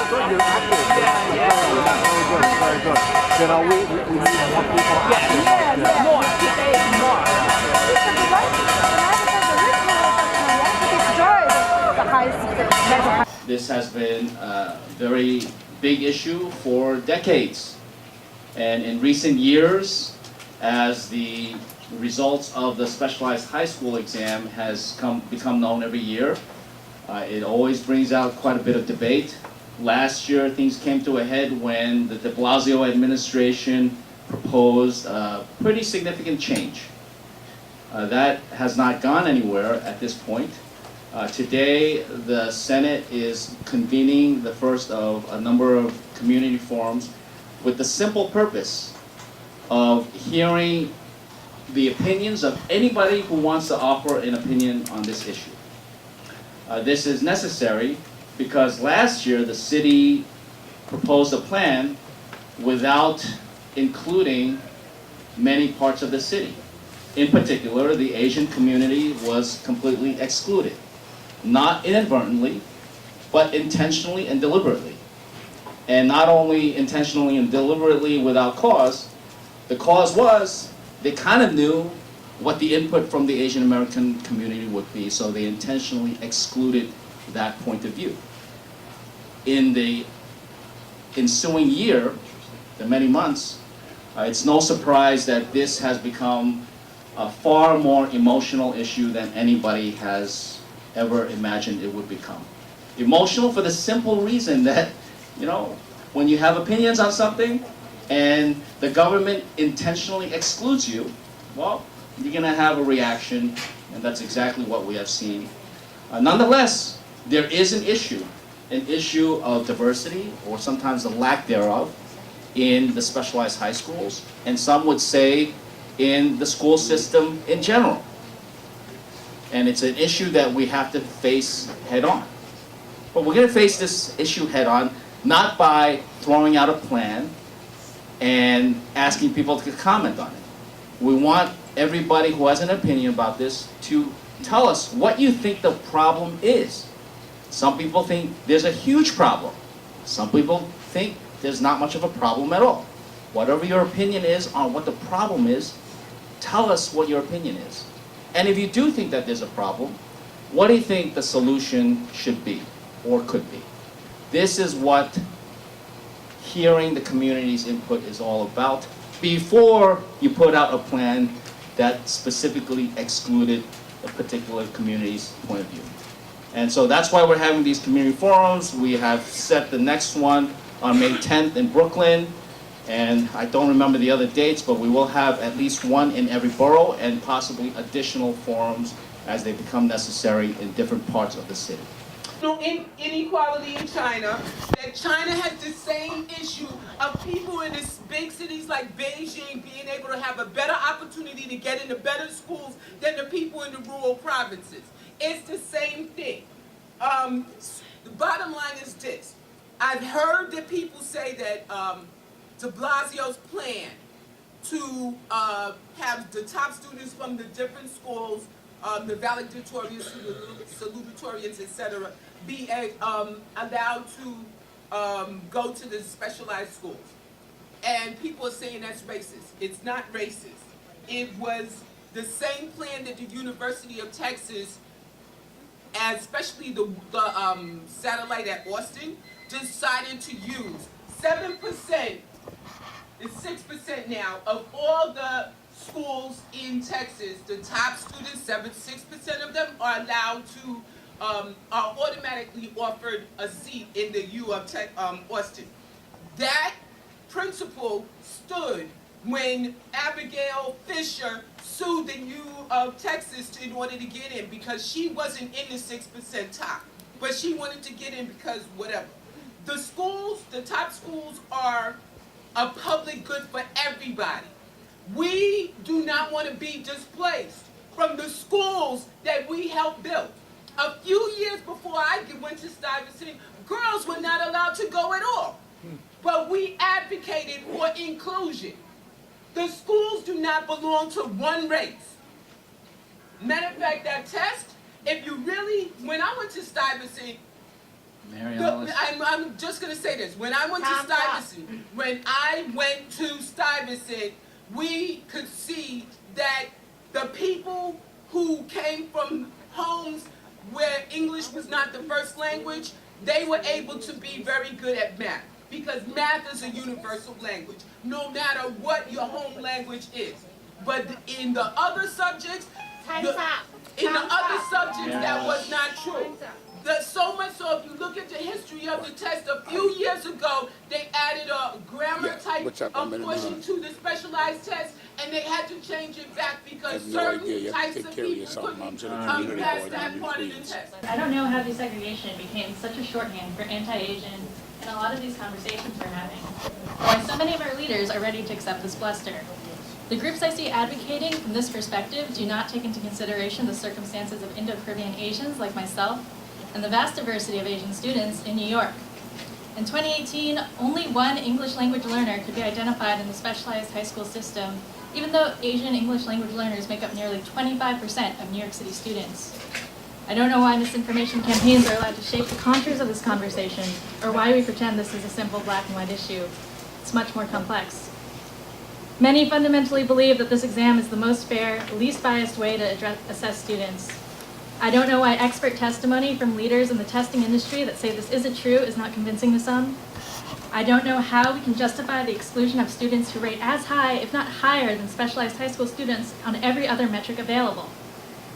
So you're active. Yeah. Very good, very good. You know, we need more people active. More. Today is more. This has been a very big issue for decades. And in recent years, as the results of the specialized high school exam has become known every year, it always brings out quite a bit of debate. Last year, things came to a head when the de Blasio administration proposed a pretty significant change. That has not gone anywhere at this point. Today, the Senate is convening the first of a number of community forums with the simple purpose of hearing the opinions of anybody who wants to offer an opinion on this issue. This is necessary because last year the city proposed a plan without including many parts of the city. In particular, the Asian community was completely excluded. Not inadvertently, but intentionally and deliberately. And not only intentionally and deliberately without cause, the cause was they kind of knew what the input from the Asian American community would be, so they intentionally excluded that point of view. In the ensuing year, the many months, it's no surprise that this has become a far more emotional issue than anybody has ever imagined it would become. Emotional for the simple reason that, you know, when you have opinions on something and the government intentionally excludes you, well, you're going to have a reaction, and that's exactly what we have seen. Nonetheless, there is an issue of diversity, or sometimes the lack thereof, in the specialized high schools, and some would say in the school system in general. And it's an issue that we have to face head on. But we're going to face this issue head on, not by throwing out a plan and asking people to comment on it. We want everybody who has an opinion about this to tell us what you think the problem is. Some people think there's a huge problem. Some people think there's not much of a problem at all. Whatever your opinion is on what the problem is, tell us what your opinion is. And if you do think that there's a problem, what do you think the solution should be or could be? This is what hearing the community's input is all about before you put out a plan that specifically excluded a particular community's point of view. And so that's why we're having these community forums. We have set the next one on May 10th in Brooklyn. And I don't remember the other dates, but we will have at least one in every borough and possibly additional forums as they become necessary in different parts of the city. Inequality in China, that China has the same issue of people in these big cities like Beijing being able to have a better opportunity to get into better schools than the people in the rural provinces. It's the same thing. The bottom line is this. I've heard that people say that de Blasio's plan to have the top students from the different schools, the valedictorians, salutatorians, etc., be allowed to go to the specialized schools. And people are saying that's racist. It's not racist. It was the same plan that the University of Texas, especially the satellite at Austin, decided to use. 7%, it's 6% now, of all the schools in Texas, the top students, 6% of them are allowed to, are automatically offered a seat in the U of Austin. That principle stood when Abigail Fisher sued the U of Texas in order to get in, because she wasn't in the 6% top, but she wanted to get in because whatever. The schools, the top schools, are a public good for everybody. We do not want to be displaced from the schools that we helped build. A few years before I went to Stuyvesant, girls were not allowed to go at all. But we advocated for inclusion. The schools do not belong to one race. Matter of fact, that test, if you really, when I went to Stuyvesant, Mary Alice. I'm just going to say this. When I went to Stuyvesant, we could see that the people who came from homes where English was not the first language, they were able to be very good at math, because math is a universal language, no matter what your home language is. But in the other subjects, that was not true. So much so, if you look at the history of the test, a few years ago, they added a grammar type portion to the specialized test, and they had to change it back because certain types of people couldn't pass that part of the test. I don't know how desegregation became such a shorthand for anti-Asian in a lot of these conversations we're having, or why so many of our leaders are ready to accept this bluster. The groups I see advocating from this perspective do not take into consideration the circumstances of Indo-Caribbean Asians like myself and the vast diversity of Asian students in New York. In 2018, only one English language learner could be identified in the specialized high school system, even though Asian English language learners make up nearly 25% of New York City students. I don't know why misinformation campaigns are allowed to shape the contours of this conversation, or why we pretend this is a simple black and white issue. It's much more complex. Many fundamentally believe that this exam is the most fair, least biased way to assess students. I don't know why expert testimony from leaders in the testing industry that say this isn't true is not convincing to some. I don't know how we can justify the exclusion of students who rate as high, if not higher, than specialized high school students on every other metric available.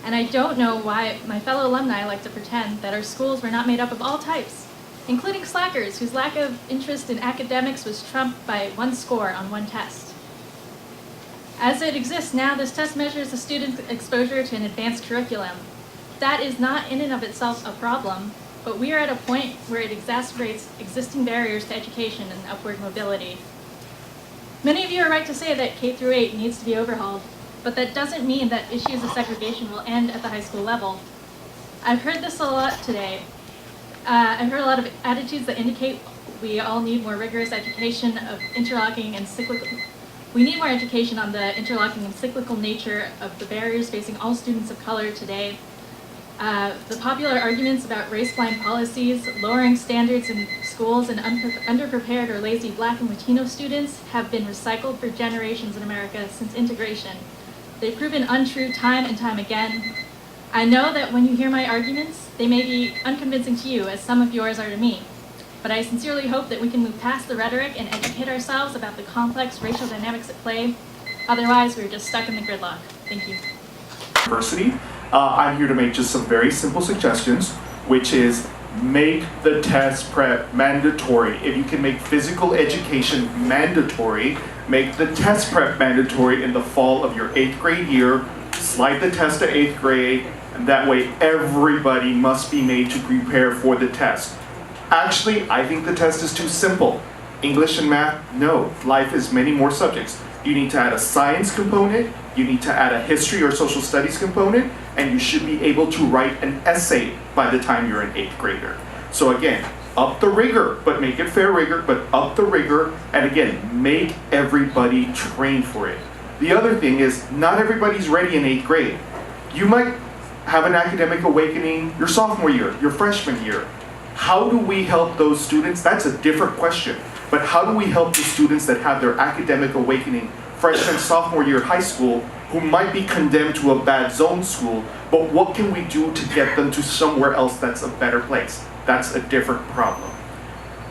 And I don't know why my fellow alumni like to pretend that our schools were not made up of all types, including slackers whose lack of interest in academics was trumped by one score on one test. As it exists now, this test measures a student's exposure to an advanced curriculum. That is not in and of itself a problem, but we are at a point where it exacerbates existing barriers to education and upward mobility. Many of you are right to say that K-8 needs to be overhauled, but that doesn't mean that issues of segregation will end at the high school level. I've heard this a lot today. I've heard a lot of attitudes that indicate we all need more rigorous education of interlocking and cyclical. We need more education on the interlocking and cyclical nature of the barriers facing all students of color today. The popular arguments about race-blind policies, lowering standards in schools, and underprepared or lazy Black and Latino students have been recycled for generations in America since integration. They've proven untrue time and time again. I know that when you hear my arguments, they may be unconvincing to you, as some of yours are to me. But I sincerely hope that we can move past the rhetoric and educate ourselves about the complex racial dynamics at play. Otherwise, we're just stuck in the gridlock. Thank you. University. I'm here to make just some very simple suggestions, which is make the test prep mandatory. If you can make physical education mandatory, make the test prep mandatory in the fall of your 8th grade year, slide the test to 8th grade, and that way everybody must be made to prepare for the test. Actually, I think the test is too simple. English and math, no. Life is many more subjects. You need to add a science component, you need to add a history or social studies component, and you should be able to write an essay by the time you're an 8th grader. So again, up the rigor, but make it fair rigor, but up the rigor, and again, make everybody train for it. The other thing is, not everybody's ready in 8th grade. You might have an academic awakening your sophomore year, your freshman year. How do we help those students? That's a different question. But how do we help the students that have their academic awakening freshman, sophomore year high school, who might be condemned to a bad zone school, but what can we do to get them to somewhere else that's a better place? That's a different problem.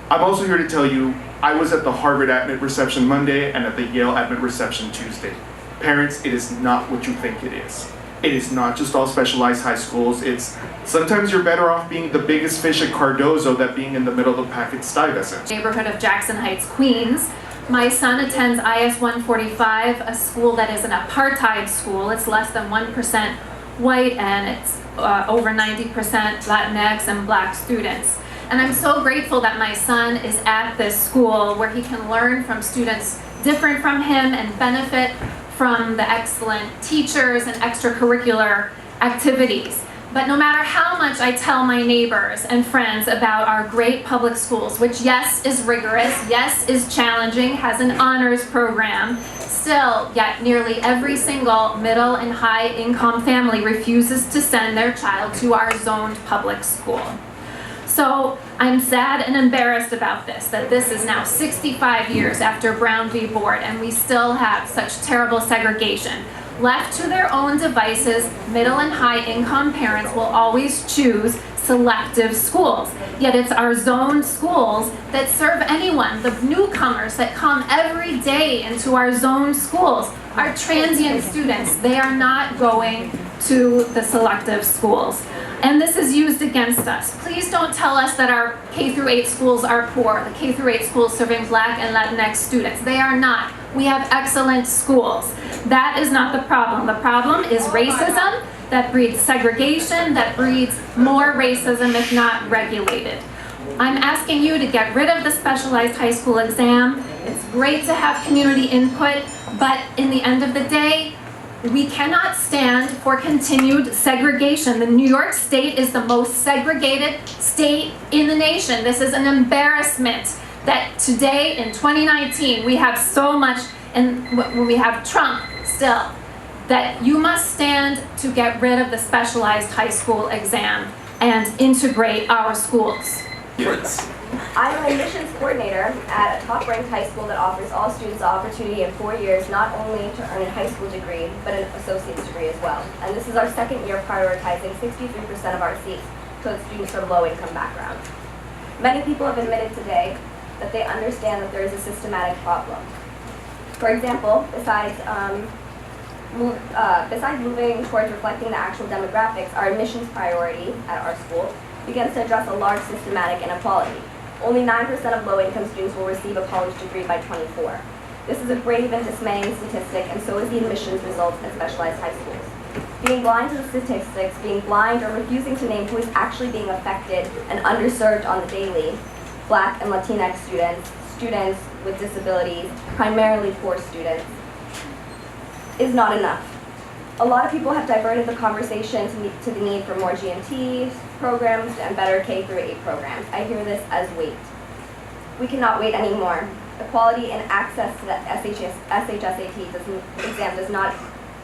I'm also here to tell you, I was at the Harvard admit reception Monday and at the Yale admit reception Tuesday. Parents, it is not what you think it is. It is not just all specialized high schools. It's sometimes you're better off being the biggest fish at Cardozo than being in the middle of the pack at Stuyvesant. Neighborhood of Jackson Heights, Queens. My son attends IS 145, a school that is an apartheid school. It's less than 1% white and it's over 90% Latinx and Black students. And I'm so grateful that my son is at this school where he can learn from students different from him and benefit from the excellent teachers and extracurricular activities. But no matter how much I tell my neighbors and friends about our great public schools, which yes is rigorous, yes is challenging, has an honors program, still yet nearly every single middle and high income family refuses to send their child to our zoned public school. So I'm sad and embarrassed about this, that this is now 65 years after Brown v. Board, and we still have such terrible segregation. Left to their own devices, middle and high income parents will always choose selective schools. Yet it's our zone schools that serve anyone. The newcomers that come every day into our zone schools are transient students. They are not going to the selective schools. And this is used against us. Please don't tell us that our K-8 schools are poor, the K-8 schools serving Black and Latinx students. They are not. We have excellent schools. That is not the problem. The problem is racism that breeds segregation, that breeds more racism if not regulated. I'm asking you to get rid of the specialized high school exam. It's great to have community input, but in the end of the day, we cannot stand for continued segregation. The New York State is the most segregated state in the nation. This is an embarrassment that today in 2019 we have so much, and when we have Trump still, that you must stand to get rid of the specialized high school exam and integrate our schools. I'm an admissions coordinator at a top-ranked high school that offers all students the opportunity in 4 years not only to earn a high school degree, but an associate's degree as well. And this is our second year prioritizing 63% of our seats to students from low-income backgrounds. Many people have admitted today that they understand that there is a systematic problem. For example, besides moving towards reflecting the actual demographics, our admissions priority at our school begins to address a large systematic inequality. Only 9% of low-income students will receive a college degree by 24. This is a grave and dismaying statistic, and so is the admissions results at specialized high schools. Being blind to the statistics, being blind or refusing to name who is actually being affected and underserved on the daily, Black and Latinx students, students with disabilities, primarily poor students, is not enough. A lot of people have diverted the conversation to the need for more GMT programs and better K-8 programs. I hear this as wait. We cannot wait anymore. Equality and access to the SHSAT exam does not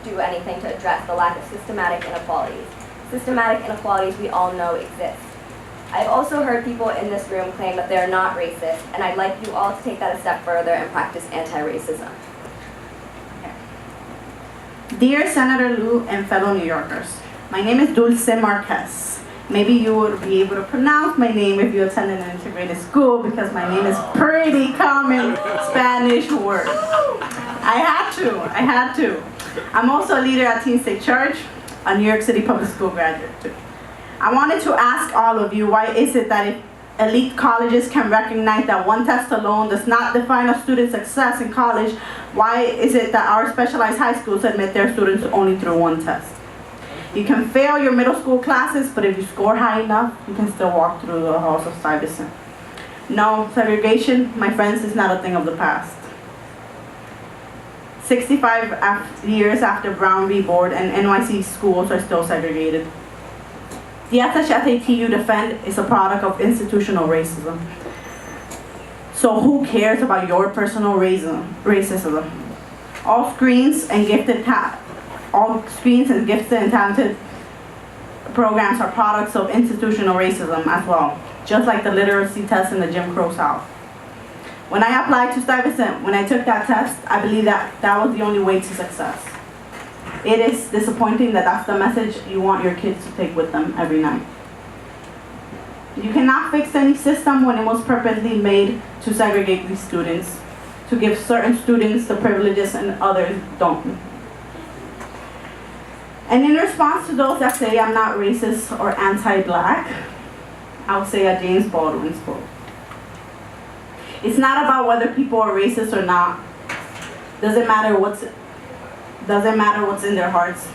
do anything to address the lack of systematic inequalities. Systematic inequalities we all know exist. I've also heard people in this room claim that they're not racist, and I'd like you all to take that a step further and practice anti-racism. Dear Senator Liu and fellow New Yorkers, my name is Dulce Marquez. Maybe you would be able to pronounce my name if you attended an integrated school because my name is pretty common Spanish word. I had to. I'm also a leader at Teen State Church, a New York City public school graduate too. I wanted to ask all of you, why is it that if elite colleges can recognize that one test alone does not define a student's success in college, why is it that our specialized high schools admit their students only through one test? You can fail your middle school classes, but if you score high enough, you can still walk through the halls of Stuyvesant. No, segregation, my friends, is not a thing of the past. 65 years after Brown v. Board and NYC schools are still segregated. The SHSAT you defend is a product of institutional racism. So who cares about your personal racism? All screens and gifted and talented programs are products of institutional racism as well, just like the literacy test in the Jim Crow South. When I applied to Stuyvesant, when I took that test, I believe that was the only way to success. It is disappointing that that's the message you want your kids to take with them every night. You cannot fix any system when it was purposely made to segregate these students, to give certain students the privileges and others don't. And in response to those that say I'm not racist or anti-Black, I'll say a James Baldwin's quote. It's not about whether people are racist or not. Doesn't matter what's in their hearts.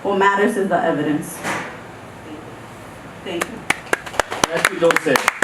What matters is the evidence. Thank you. Merci, Dulce.